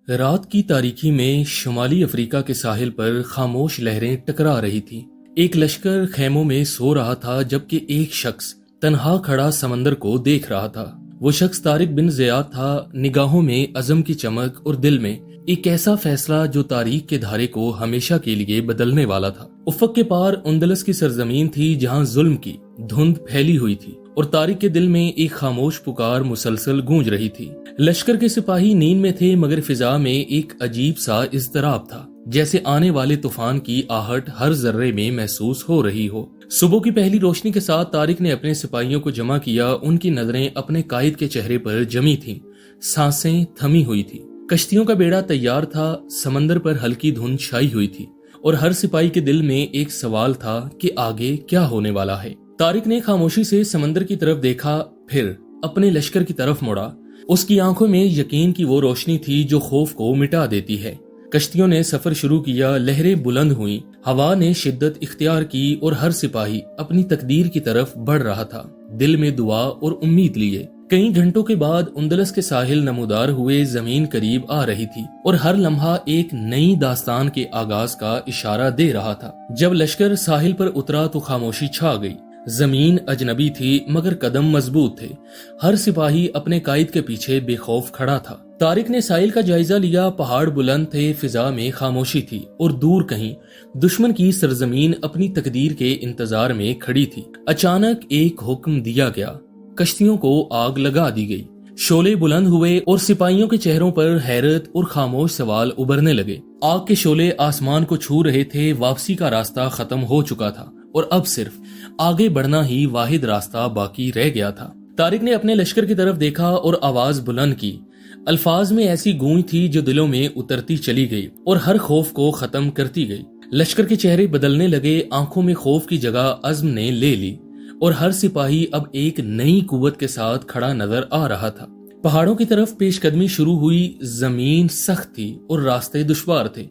رات کی تاریکی میں شمالی افریقہ کے ساحل پر خاموش لہریں ٹکرا رہی تھی۔ ایک لشکر خیموں میں سو رہا تھا جبکہ ایک شخص تنہا کھڑا سمندر کو دیکھ رہا تھا۔ وہ شخص طارق بن زیاد تھا، نگاہوں میں عزم کی چمک اور دل میں ایک ایسا فیصلہ جو تاریخ کے دھارے کو ہمیشہ کے لیے بدلنے والا تھا۔ افق کے پار اندلس کی سرزمین تھی جہاں ظلم کی دھند پھیلی ہوئی تھی اور طارق کے دل میں ایک خاموش پکار مسلسل گونج رہی تھی۔ لشکر کے سپاہی نیند میں تھے مگر فضا میں ایک عجیب سا اضطراب تھا، جیسے آنے والے طوفان کی آہٹ ہر ذرے میں محسوس ہو رہی ہو۔ صبح کی پہلی روشنی کے ساتھ طارق نے اپنے سپاہیوں کو جمع کیا۔ ان کی نظریں اپنے قائد کے چہرے پر جمی تھیں، سانسیں تھمی ہوئی تھی۔ کشتیوں کا بیڑا تیار تھا، سمندر پر ہلکی دھند چھائی ہوئی تھی اور ہر سپاہی کے دل میں ایک سوال تھا کہ آگے کیا ہونے والا ہے۔ طارق نے خاموشی سے سمندر کی طرف دیکھا، پھر اپنے لشکر کی طرف مڑا۔ اس کی آنکھوں میں یقین کی وہ روشنی تھی جو خوف کو مٹا دیتی ہے۔ کشتیوں نے سفر شروع کیا، لہریں بلند ہوئیں، ہوا نے شدت اختیار کی اور ہر سپاہی اپنی تقدیر کی طرف بڑھ رہا تھا، دل میں دعا اور امید لیے۔ کئی گھنٹوں کے بعد اندلس کے ساحل نمودار ہوئے، زمین قریب آ رہی تھی اور ہر لمحہ ایک نئی داستان کے آغاز کا اشارہ دے رہا تھا۔ جب لشکر ساحل پر اترا تو خاموشی چھا گئی۔ زمین اجنبی تھی مگر قدم مضبوط تھے۔ ہر سپاہی اپنے قائد کے پیچھے بے خوف کھڑا تھا۔ طارق نے ساحل کا جائزہ لیا، پہاڑ بلند تھے، فضا میں خاموشی تھی اور دور کہیں دشمن کی سرزمین اپنی تقدیر کے انتظار میں کھڑی تھی۔ اچانک ایک حکم دیا گیا، کشتیوں کو آگ لگا دی گئی۔ شعلے بلند ہوئے اور سپاہیوں کے چہروں پر حیرت اور خاموش سوال ابھرنے لگے۔ آگ کے شعلے آسمان کو چھو رہے تھے، واپسی کا راستہ ختم ہو چکا تھا اور اب صرف آگے بڑھنا ہی واحد راستہ باقی رہ گیا تھا۔ طارق نے اپنے لشکر کی طرف دیکھا اور آواز بلند کی۔ الفاظ میں ایسی گونج تھی جو دلوں میں اترتی چلی گئی اور ہر خوف کو ختم کرتی گئی۔ لشکر کے چہرے بدلنے لگے، آنکھوں میں خوف کی جگہ عزم نے لے لی اور ہر سپاہی اب ایک نئی قوت کے ساتھ کھڑا نظر آ رہا تھا۔ پہاڑوں کی طرف پیش قدمی شروع ہوئی، زمین سخت تھی اور راستے دشوار تھے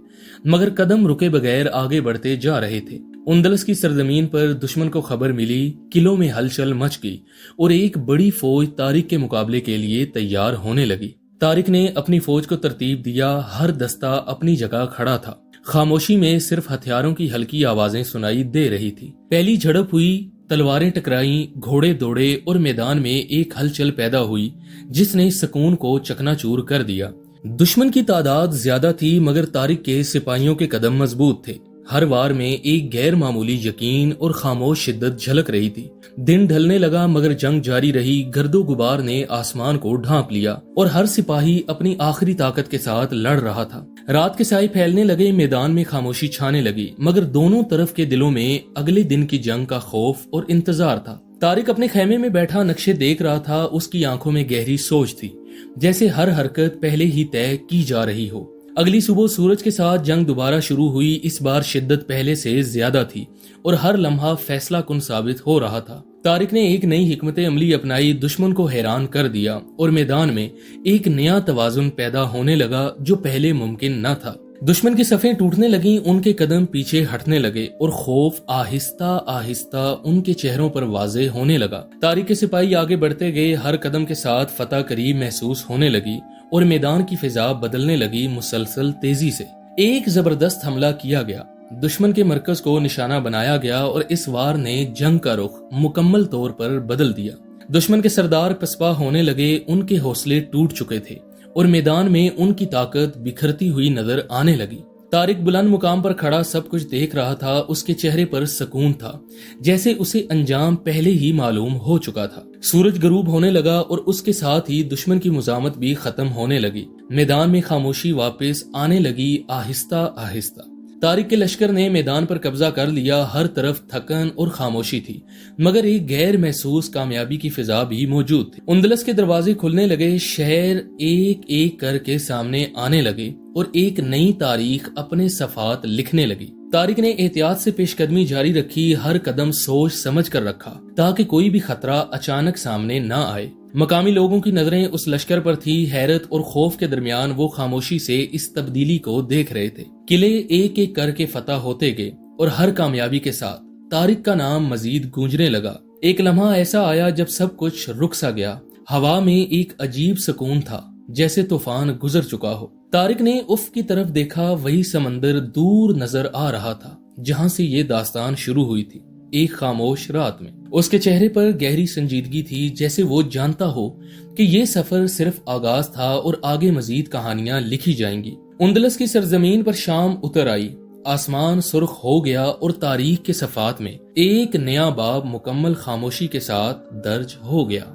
مگر قدم رکے بغیر آگے بڑھتے جا رہے تھے۔ اندلس کی سرزمین پر دشمن کو خبر ملی، قلعوں میں ہلچل مچ گئی اور ایک بڑی فوج طارق کے مقابلے کے لیے تیار ہونے لگی۔ طارق نے اپنی فوج کو ترتیب دیا، ہر دستہ اپنی جگہ کھڑا تھا۔ خاموشی میں صرف ہتھیاروں کی ہلکی آوازیں سنائی دے رہی تھی۔ پہلی جھڑپ ہوئی، تلواریں ٹکرائیں، گھوڑے دوڑے اور میدان میں ایک ہلچل پیدا ہوئی جس نے سکون کو چکنا چور کر دیا۔ دشمن کی تعداد زیادہ تھی مگر طارق کے سپاہیوں کے قدم مضبوط تھے۔ ہر وار میں ایک غیر معمولی یقین اور خاموش شدت جھلک رہی تھی۔ دن ڈھلنے لگا مگر جنگ جاری رہی، گرد و غبار نے آسمان کو ڈھانپ لیا اور ہر سپاہی اپنی آخری طاقت کے ساتھ لڑ رہا تھا۔ رات کے سائے پھیلنے لگے، میدان میں خاموشی چھانے لگی مگر دونوں طرف کے دلوں میں اگلے دن کی جنگ کا خوف اور انتظار تھا۔ طارق اپنے خیمے میں بیٹھا نقشے دیکھ رہا تھا، اس کی آنکھوں میں گہری سوچ تھی، جیسے ہر حرکت پہلے ہی طے کی جا رہی ہو۔ اگلی صبح سورج کے ساتھ جنگ دوبارہ شروع ہوئی، اس بار شدت پہلے سے زیادہ تھی اور ہر لمحہ فیصلہ کن ثابت ہو رہا تھا۔ طارق نے ایک نئی حکمت عملی اپنائی، دشمن کو حیران کر دیا اور میدان میں ایک نیا توازن پیدا ہونے لگا جو پہلے ممکن نہ تھا۔ دشمن کی صفیں ٹوٹنے لگیں، ان کے قدم پیچھے ہٹنے لگے اور خوف آہستہ آہستہ ان کے چہروں پر واضح ہونے لگا۔ طارق کے سپاہی آگے بڑھتے گئے، ہر قدم کے ساتھ فتح قریب محسوس ہونے لگی اور میدان کی فضا بدلنے لگی مسلسل تیزی سے۔ ایک زبردست حملہ کیا گیا، دشمن کے مرکز کو نشانہ بنایا گیا اور اس وار نے جنگ کا رخ مکمل طور پر بدل دیا۔ دشمن کے سردار پسپا ہونے لگے، ان کے حوصلے ٹوٹ چکے تھے اور میدان میں ان کی طاقت بکھرتی ہوئی نظر آنے لگی۔ طارق بلند مقام پر کھڑا سب کچھ دیکھ رہا تھا، اس کے چہرے پر سکون تھا جیسے اسے انجام پہلے ہی معلوم ہو چکا تھا۔ سورج غروب ہونے لگا اور اس کے ساتھ ہی دشمن کی مزاحمت بھی ختم ہونے لگی۔ میدان میں خاموشی واپس آنے لگی، آہستہ آہستہ۔ طارق کے لشکر نے میدان پر قبضہ کر لیا، ہر طرف تھکن اور خاموشی تھی مگر ایک غیر محسوس کامیابی کی فضا بھی موجود تھی۔ اندلس کے دروازے کھلنے لگے، شہر ایک ایک کر کے سامنے آنے لگے اور ایک نئی تاریخ اپنے صفحات لکھنے لگی۔ طارق نے احتیاط سے پیش قدمی جاری رکھی، ہر قدم سوچ سمجھ کر رکھا تاکہ کوئی بھی خطرہ اچانک سامنے نہ آئے۔ مقامی لوگوں کی نظریں اس لشکر پر تھی، حیرت اور خوف کے درمیان وہ خاموشی سے اس تبدیلی کو دیکھ رہے تھے۔ قلعے ایک ایک کر کے فتح ہوتے گئے اور ہر کامیابی کے ساتھ طارق کا نام مزید گونجنے لگا۔ ایک لمحہ ایسا آیا جب سب کچھ رک سا گیا، ہوا میں ایک عجیب سکون تھا جیسے طوفان گزر چکا ہو۔ طارق نے افق کی طرف دیکھا، وہی سمندر دور نظر آ رہا تھا جہاں سے یہ داستان شروع ہوئی تھی، ایک خاموش رات میں۔ اس کے چہرے پر گہری سنجیدگی تھی، جیسے وہ جانتا ہو کہ یہ سفر صرف آغاز تھا اور آگے مزید کہانیاں لکھی جائیں گی۔ اندلس کی سرزمین پر شام اتر آئی، آسمان سرخ ہو گیا اور تاریخ کے صفحات میں ایک نیا باب مکمل خاموشی کے ساتھ درج ہو گیا۔